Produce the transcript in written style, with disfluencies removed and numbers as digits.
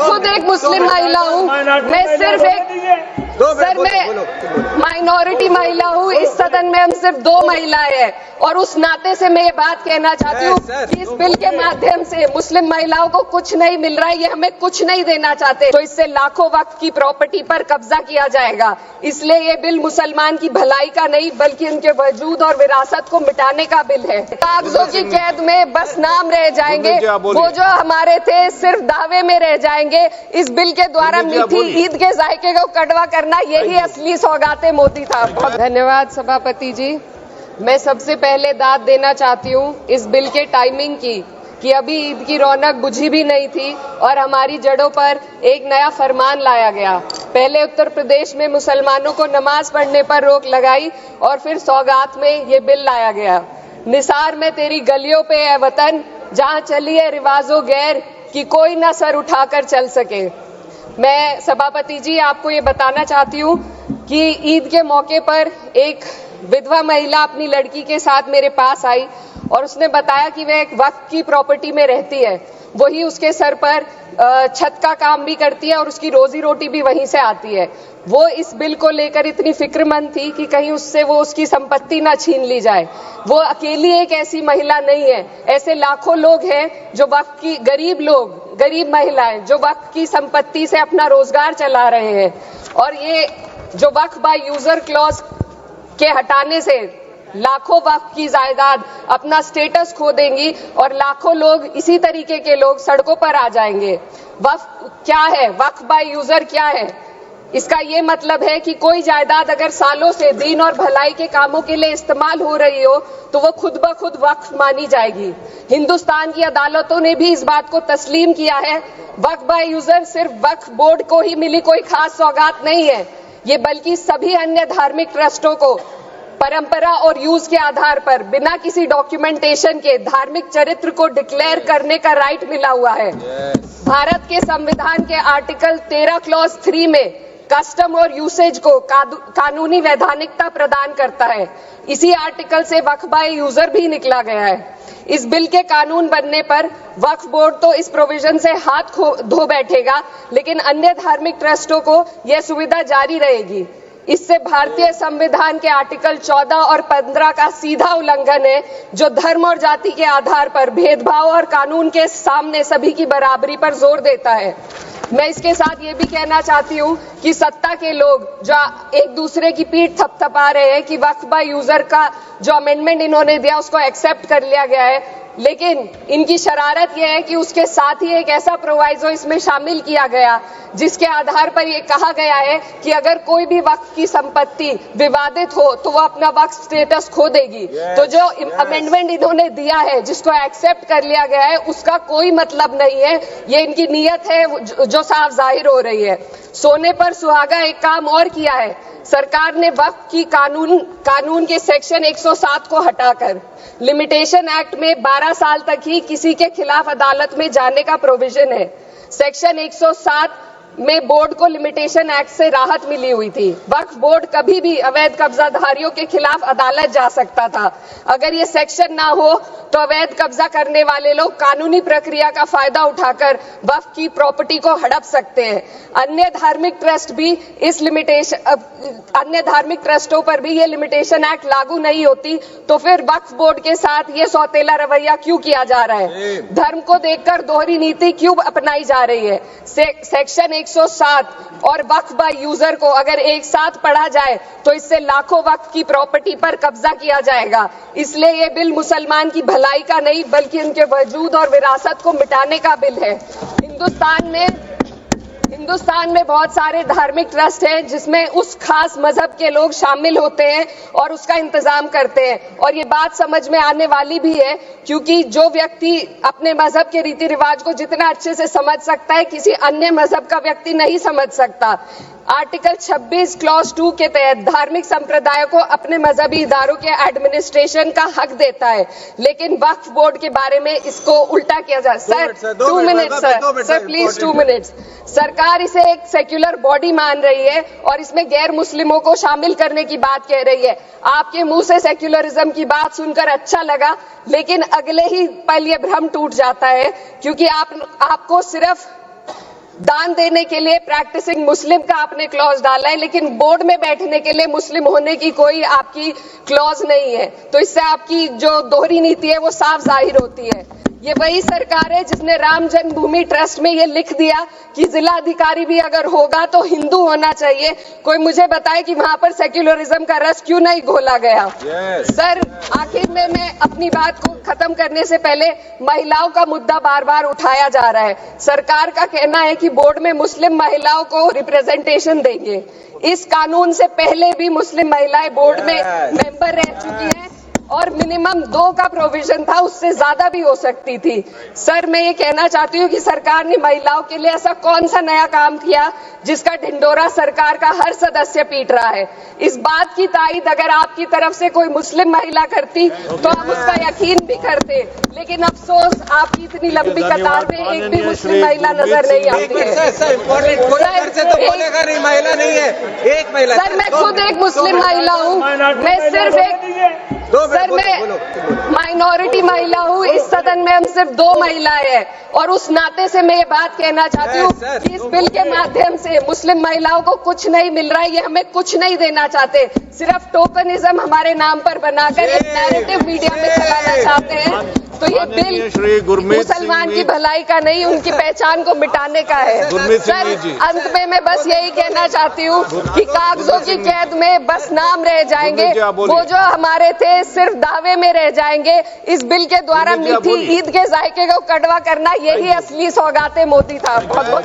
खुद एक मुस्लिम महिला हूँ, मैं सिर्फ एक सर मैं माइनॉरिटी महिला हूँ। इस सदन में हम सिर्फ 2 महिलाएं हैं और उस नाते से मैं ये बात कहना चाहती हूँ कि इस बिल के माध्यम से मुस्लिम महिलाओं को कुछ नहीं मिल रहा है, ये हमें कुछ नहीं देना चाहते, तो इससे लाखों वक्फ की प्रॉपर्टी पर कब्जा किया जाएगा। इसलिए ये बिल मुसलमान की भलाई का नहीं बल्कि उनके वजूद और विरासत को मिटाने का बिल है। कागजों की कैद में बस नाम रह जाएंगे, वो जो हमारे थे सिर्फ दावे में रह जाएंगे। इस बिल के द्वारा मीठी ईद के जायके को कड़वा करना यही असली सौगाते मोदी था। बहुत धन्यवाद सभापति जी। मैं सबसे पहले दाद देना चाहती हूँ इस बिल के टाइमिंग की कि अभी ईद की रौनक बुझी भी नहीं थी और हमारी जड़ों पर एक नया फरमान लाया गया। पहले उत्तर प्रदेश में मुसलमानों को नमाज पढ़ने पर रोक लगाई और फिर सौगात में ये बिल लाया गया। निसार में तेरी गलियों पे है वतन, जहाँ चली है रिवाजो गैर कि कोई ना सर उठाकर चल सके। मैं सभापति जी आपको ये बताना चाहती हूँ कि ईद के मौके पर एक विधवा महिला अपनी लड़की के साथ मेरे पास आई और उसने बताया कि वह एक वक्फ की प्रॉपर्टी में रहती है, वही उसके सर पर छत का काम भी करती है और उसकी रोजी रोटी भी वहीं से आती है। वो इस बिल को लेकर इतनी फिक्रमंद थी कि कहीं उससे वो उसकी संपत्ति ना छीन ली जाए। वो अकेली एक ऐसी महिला नहीं है, ऐसे लाखों लोग हैं जो वक्फ की गरीब महिलाएं जो वक्फ की संपत्ति से अपना रोजगार चला रहे हैं। और ये जो वक्फ बाय यूजर क्लॉज के हटाने से लाखों वक्फ की जायदाद अपना स्टेटस खो देंगी और लाखों लोग इसी तरीके के लोग सड़कों पर आ जाएंगे। वक्फ क्या है, वक्फ बाय यूजर क्या है? इसका ये मतलब है कि कोई जायदाद अगर सालों से दीन और भलाई के कामों के लिए इस्तेमाल हो रही हो तो वो खुद ब खुद वक्फ मानी जाएगी। हिंदुस्तान की अदालतों ने भी इस बात को तस्लीम किया है। वक्फ बाय यूजर सिर्फ वक्फ बोर्ड को ही मिली कोई खास सौगात नहीं है, ये बल्कि सभी अन्य धार्मिक ट्रस्टों को परंपरा और यूज के आधार पर बिना किसी डॉक्यूमेंटेशन के धार्मिक चरित्र को डिक्लेयर करने का राइट मिला हुआ है। भारत के संविधान के आर्टिकल 13 क्लॉज 3 में कस्टम और यूसेज को कानूनी वैधानिकता प्रदान करता है। इसी आर्टिकल से वक्फ बाय यूजर भी निकला गया है। इस बिल के कानून बनने पर वक्फ बोर्ड तो इस प्रोविजन से हाथ धो बैठेगा, लेकिन अन्य धार्मिक ट्रस्टों को यह सुविधा जारी रहेगी। इससे भारतीय संविधान के आर्टिकल 14 और 15 का सीधा उल्लंघन है, जो धर्म और जाति के आधार पर भेदभाव और कानून के सामने सभी की बराबरी पर जोर देता है। मैं इसके साथ ये भी कहना चाहती हूँ कि सत्ता के लोग जो एक दूसरे की पीठ थपथपा रहे हैं कि वक्फ बाय यूजर का जो अमेंडमेंट इन्होंने दिया उसको एक्सेप्ट कर लिया गया है, लेकिन इनकी शरारत यह है कि उसके साथ ही एक ऐसा प्रोवाइजो इसमें शामिल किया गया जिसके आधार पर यह कहा गया है कि अगर कोई भी वक्फ की संपत्ति विवादित हो तो वो अपना वक्फ स्टेटस खो देगी। तो जो अमेंडमेंट इन्होंने दिया है जिसको एक्सेप्ट कर लिया गया है उसका कोई मतलब नहीं है, ये इनकी नीयत है जो साफ जाहिर हो रही है। सोने पर सुहागा एक काम और किया है, सरकार ने वक्फ की कानून के सेक्शन 107 को हटाकर लिमिटेशन एक्ट में 12 साल तक ही किसी के खिलाफ अदालत में जाने का प्रोविजन है। सेक्शन 107 में बोर्ड को लिमिटेशन एक्ट से राहत मिली हुई थी। वक्फ बोर्ड कभी भी अवैध कब्जाधारियों के खिलाफ अदालत जा सकता था। अगर ये सेक्शन ना हो तो अवैध कब्जा करने वाले लोग कानूनी प्रक्रिया का फायदा उठाकर वक्फ की प्रॉपर्टी को हड़प सकते हैं। अन्य धार्मिक ट्रस्टों पर भी ये लिमिटेशन एक्ट लागू नहीं होती, तो फिर वक्फ बोर्ड के साथ ये सौतेला रवैया क्यों किया जा रहा है? धर्म को देखकर दोहरी नीति क्यों अपनाई जा रही है? सेक्शन 107 और वक्फ बाय यूजर को अगर एक साथ पढ़ा जाए तो इससे लाखों वक्फ की प्रॉपर्टी पर कब्जा किया जाएगा। इसलिए ये बिल मुसलमान की भलाई का नहीं बल्कि उनके वजूद और विरासत को मिटाने का बिल है। हिंदुस्तान में बहुत सारे धार्मिक ट्रस्ट हैं जिसमें उस खास मजहब के लोग शामिल होते हैं और उसका इंतजाम करते हैं, और ये बात समझ में आने वाली भी है क्योंकि जो व्यक्ति अपने मजहब के रीति रिवाज को जितना अच्छे से समझ सकता है किसी अन्य मजहब का व्यक्ति नहीं समझ सकता। आर्टिकल 26 क्लॉज 2 के तहत धार्मिक संप्रदायों को अपने मजहबी इदारों के एडमिनिस्ट्रेशन का हक देता है, लेकिन वक्फ बोर्ड के बारे में इसको उल्टा किया जा रहा है। Sir 2 minute sir please 2 minutes. सरकार इसे एक सेक्युलर बॉडी मान रही है और इसमें गैर मुस्लिमों को शामिल करने की बात कह रही है। आपके मुंह से सेक्युलरिज्म की बात सुनकर अच्छा लगा, लेकिन अगले ही पल ये भ्रम टूट जाता है क्योंकि आपको सिर्फ दान देने के लिए प्रैक्टिसिंग मुस्लिम का आपने क्लॉज डाला है, लेकिन बोर्ड में बैठने के लिए मुस्लिम होने की कोई आपकी क्लॉज नहीं है। तो इससे आपकी जो दोहरी नीति है वो साफ जाहिर होती है। ये वही सरकार है जिसने राम जन्मभूमि ट्रस्ट में ये लिख दिया कि जिला अधिकारी भी अगर होगा तो हिंदू होना चाहिए। कोई मुझे बताए कि वहां पर सेक्युलरिज्म का रस क्यों नहीं घोला गया? सर, आखिर में मैं अपनी बात को खत्म करने से पहले महिलाओं का मुद्दा बार बार उठाया जा रहा है। सरकार का कहना है कि बोर्ड में मुस्लिम महिलाओं को रिप्रेजेंटेशन देंगे। इस कानून से पहले भी मुस्लिम महिलाएं बोर्ड में मेंबर रह चुकी हैं और मिनिमम 2 का प्रोविजन था, उससे ज्यादा भी हो सकती थी। सर, मैं ये कहना चाहती हूँ कि सरकार ने महिलाओं के लिए ऐसा कौन सा नया काम किया जिसका ढिंडोरा सरकार का हर सदस्य पीट रहा है? इस बात की तायद अगर आपकी तरफ से कोई मुस्लिम महिला करती तो हम उसका यकीन भी करते, लेकिन अफसोस आपकी इतनी लंबी कतार में एक भी मुस्लिम महिला नजर नहीं आती है। सर, मैं खुद एक मुस्लिम महिला हूँ। मैं सिर्फ एक माइनॉरिटी महिला हूँ। इस सदन में हम सिर्फ 2 महिलाएं हैं और उस नाते से मैं ये बात कहना चाहती हूँ कि इस बिल के माध्यम से मुस्लिम महिलाओं को कुछ नहीं मिल रहा है। ये हमें कुछ नहीं देना चाहते, सिर्फ टोकनिज्म हमारे नाम पर बनाकर एक नैरेटिव मीडिया में चलाना चाहते हैं। तो ये बिल मुसलमान की भलाई का नहीं, उनकी पहचान को मिटाने का है। सर, अंत में मैं बस यही कहना चाहती हूँ कि कागजों की कैद में बस नाम रह जाएंगे, वो जो हमारे थे सिर्फ दावे में रह जाएंगे। इस बिल के द्वारा मीठी ईद के जायके को कड़वा करना, यही असली सौगाते मोदी था। बहुत बहुत